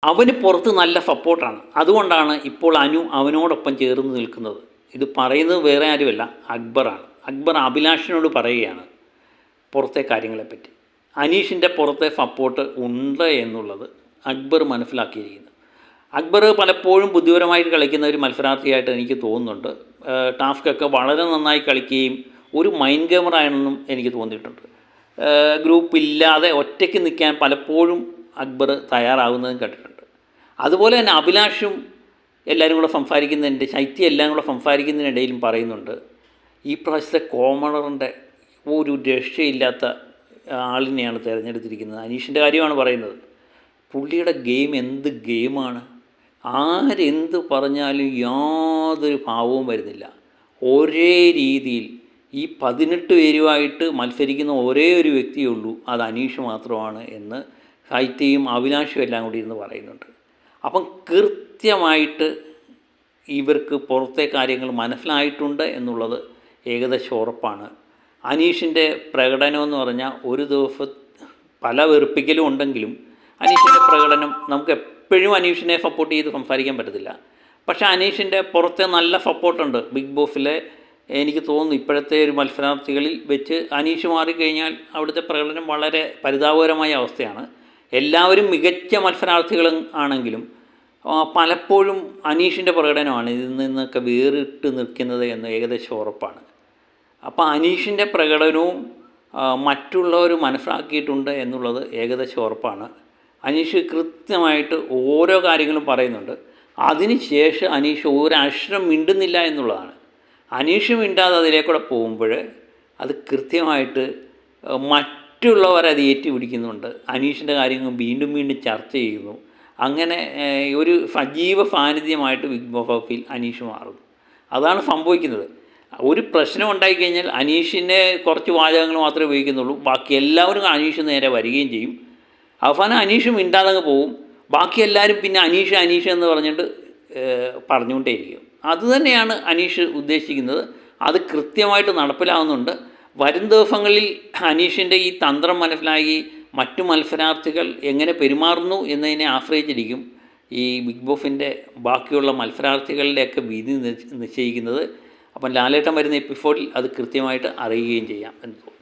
അവന് പുറത്ത് നല്ല സപ്പോർട്ടാണ്. അതുകൊണ്ടാണ് ഇപ്പോൾ അനു അവനോടൊപ്പം ചേർന്ന് നിൽക്കുന്നത്. ഇത് പറയുന്നത് വേറെ ആരുമല്ല, അക്ബറാണ്. അക്ബർ അഭിലാഷിനോട് പറയുകയാണ് പുറത്തെ കാര്യങ്ങളെപ്പറ്റി. അനീഷിൻ്റെ പുറത്തെ സപ്പോർട്ട് ഉണ്ട് എന്നുള്ളത് അക്ബർ മനസ്സിലാക്കിയിരിക്കുന്നു. അക്ബർ പലപ്പോഴും ബുദ്ധിപരമായിട്ട് കളിക്കുന്ന ഒരു മത്സരാർത്ഥിയായിട്ട് എനിക്ക് തോന്നുന്നുണ്ട്. ടാസ്കൊക്കെ വളരെ നന്നായി കളിക്കുകയും ഒരു മൈൻഡ് ഗെയിമറാണെന്നും എനിക്ക് തോന്നിയിട്ടുണ്ട്. ഗ്രൂപ്പില്ലാതെ ഒറ്റയ്ക്ക് നിൽക്കാൻ പലപ്പോഴും അക്ബർ തയ്യാറാകുന്നതും കേട്ടിട്ടുണ്ട്. അതുപോലെ തന്നെ അഭിലാഷും എല്ലാവരും കൂടെ സംസാരിക്കുന്നതിൻ്റെ, ശൈത്യം എല്ലാം കൂടെ സംസാരിക്കുന്നതിനിടയിലും പറയുന്നുണ്ട്, ഈ പ്രാവശ്യത്തെ കോമണറിൻ്റെ ഒരു രക്ഷയില്ലാത്ത ആളിനെയാണ് തിരഞ്ഞെടുത്തിരിക്കുന്നത്. അനീഷിൻ്റെ കാര്യമാണ് പറയുന്നത്. പുള്ളിയുടെ ഗെയിം എന്ത് ഗെയിമാണ്, ആരെന്ത് പറഞ്ഞാലും യാതൊരു ഭാവവും വരുന്നില്ല. ഒരേ രീതിയിൽ ഈ 18 പേരുമായിട്ട് മത്സരിക്കുന്ന ഒരേ ഒരു വ്യക്തിയേ ഉള്ളൂ, അത് അനീഷ് മാത്രമാണ് എന്ന് സാഹിത്യയും അഭിലാഷും എല്ലാം കൂടി ഇരുന്ന് പറയുന്നുണ്ട്. അപ്പം കൃത്യമായിട്ട് ഇവർക്ക് പുറത്തെ കാര്യങ്ങൾ മനസ്സിലായിട്ടുണ്ട് എന്നുള്ളത് ഏകദേശം ഉറപ്പാണ്. അനീഷിൻ്റെ പ്രകടനമെന്ന് പറഞ്ഞാൽ ഒരു ദിവസം പല വെറുപ്പിക്കലും ഉണ്ടെങ്കിലും അനീഷിൻ്റെ പ്രകടനം നമുക്ക് എപ്പോഴും അനീഷിനെ സപ്പോർട്ട് ചെയ്ത് സംസാരിക്കാൻ പറ്റത്തില്ല. പക്ഷേ അനീഷിൻ്റെ പുറത്തെ നല്ല സപ്പോർട്ടുണ്ട്. ബിഗ് ബോസിലെ എനിക്ക് തോന്നുന്നു ഇപ്പോഴത്തെ ഒരു മത്സരാർത്ഥികളിൽ വെച്ച് അനീഷ് മാറിക്കഴിഞ്ഞാൽ അവിടുത്തെ പ്രകടനം വളരെ പരിതാപകരമായ അവസ്ഥയാണ്. എല്ലാവരും മികച്ച മത്സരാർത്ഥികളും ആണെങ്കിലും പലപ്പോഴും അനീഷിൻ്റെ പ്രകടനമാണ് ഇതിൽ നിന്നൊക്കെ വേറിട്ട് നിൽക്കുന്നത് എന്ന് ഏകദേശം ഉറപ്പാണ്. അപ്പോൾ അനീഷിൻ്റെ പ്രകടനവും മറ്റുള്ളവർ മനസ്സിലാക്കിയിട്ടുണ്ട് എന്നുള്ളത് ഏകദേശം ഉറപ്പാണ്. അനീഷ് കൃത്യമായിട്ട് ഓരോ കാര്യങ്ങളും പറയുന്നുണ്ട്. അതിന് ശേഷം അനീഷ് ഒരക്ഷരം മിണ്ടുന്നില്ല എന്നുള്ളതാണ്. അനീഷ് മിണ്ടാതെ അതിലേക്കൂടെ പോകുമ്പോൾ അത് കൃത്യമായിട്ട് മറ്റുള്ളവരത് ഏറ്റുപിടിക്കുന്നുണ്ട്. അനീഷിൻ്റെ കാര്യങ്ങൾ വീണ്ടും വീണ്ടും ചർച്ച ചെയ്യുന്നു. അങ്ങനെ ഒരു സജീവ സാന്നിധ്യമായിട്ട് ബിഗ് ബോസ് അനീഷ് മാറുന്നു. അതാണ് സംഭവിക്കുന്നത്. ഒരു പ്രശ്നം ഉണ്ടായിക്കഴിഞ്ഞാൽ അനീഷിനെ കുറച്ച് വാചകങ്ങൾ മാത്രമേ ഉപയോഗിക്കുന്നുള്ളൂ. ബാക്കി എല്ലാവരും അനീഷ് നേരെ വരികയും ചെയ്യും. അവസാനം അനീഷ് മിണ്ടാതങ്ങ് പോവും. ബാക്കി എല്ലാവരും പിന്നെ അനീഷ് അനീഷ് എന്ന് പറഞ്ഞിട്ട് പറഞ്ഞുകൊണ്ടേയിരിക്കും. അതുതന്നെയാണ് അനീഷ് ഉദ്ദേശിക്കുന്നത്. അത് കൃത്യമായിട്ട് നടപ്പിലാവുന്നുണ്ട്. വരും ദിവസങ്ങളിൽ അനീഷിൻ്റെ ഈ തന്ത്രം മനസ്സിലാക്കി മറ്റു മത്സരാർത്ഥികൾ എങ്ങനെ പെരുമാറുന്നു എന്നതിനെ ആശ്രയിച്ചിരിക്കും ഈ ബിഗ് ബോസിൻ്റെ ബാക്കിയുള്ള മത്സരാർത്ഥികളുടെയൊക്കെ വിധി നിശ്ചയിക്കുന്നത്. അപ്പം ലാലേട്ടൻ വരുന്ന എപ്പിസോഡിൽ അത് കൃത്യമായിട്ട് അറിയുകയും ചെയ്യാം എന്ന് തോന്നുന്നു.